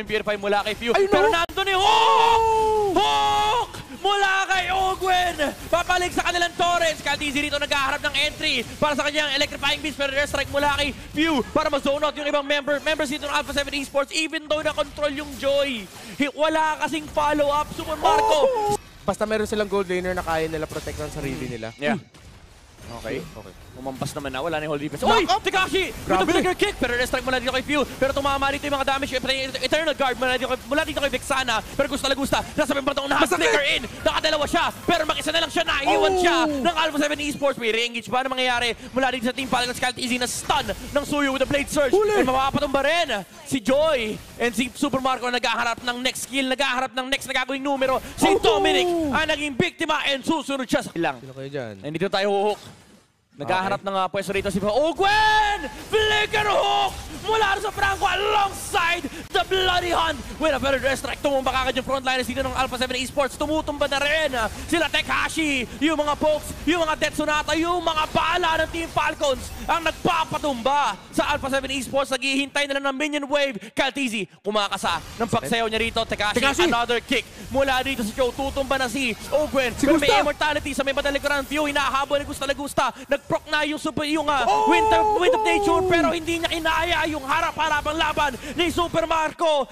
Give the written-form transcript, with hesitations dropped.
Purify mula kay Few. Ay, no! Pero nandun ni Hook! Hook! Mula kay Ogwen! Papalik sa kanilang Torrents. KalTZ dito naghaharap ng entry para sa kanyang Electrifying Beast. Pero strike mula kay Few para ma-zone out yung ibang members dito ng Alpha 7 Esports. Even though na-control yung Joy. Wala kasing follow-up. Super Marco! Basta meron silang gold laner na kaya nila protect ng sarili nila. Yeah. Okay. Umampas naman na. Wala na yung hold defense. Uy! Tekashi! With Grabe! the trigger kick! Pero na-strike mula dito kay Few. Pero tumama dito yung mga damage. Eternal Guard mula dito kay Vexana. Pero gusta. Nasa pempertong flicker in. Nakadalawa siya. Pero mag-isa na lang siya. Naiiwan siya ng Alpha 7 Esports. May re-engage ba na mangyayari mula dito sa team Falcons? KalTZ na stun ng Suyo with the Blade Surge. And mapapatumba rin si Joy. And si Super Marco naghaharap ng next kill. Naghaharap ng next na gagawing numero. Si Dominic ang naging biktima. And susunod siya sa ilang. Sino kayo dyan? And dito tayo huhok. Naghahanap ng pwesto rito si Ogwen! Flicker hook! Mula sa Franco alongside the Bloody Hunt with a better dress strike. Tumumba kagad yung frontliners dito ng Alpha 7 Esports. Tumutumba na rin sila Tekashi, yung mga Pokes, yung mga Death Sonata, yung mga bala ng Team Falcons ang nagpapatumba sa Alpha 7 Esports. Naghihintay na lang ng minion wave. KalTZ kumakasa ng pagsayaw niya rito. Tekashi, another kick mula dito si Joe. Tutumba na si Ogwen. Pero may immortality sa may badalikuran. Few hinahabol ni Gusta. Nag-proc na yung Wind of Nature pero hindi niya kinaya yung harap-harapang laban ni Super Marco.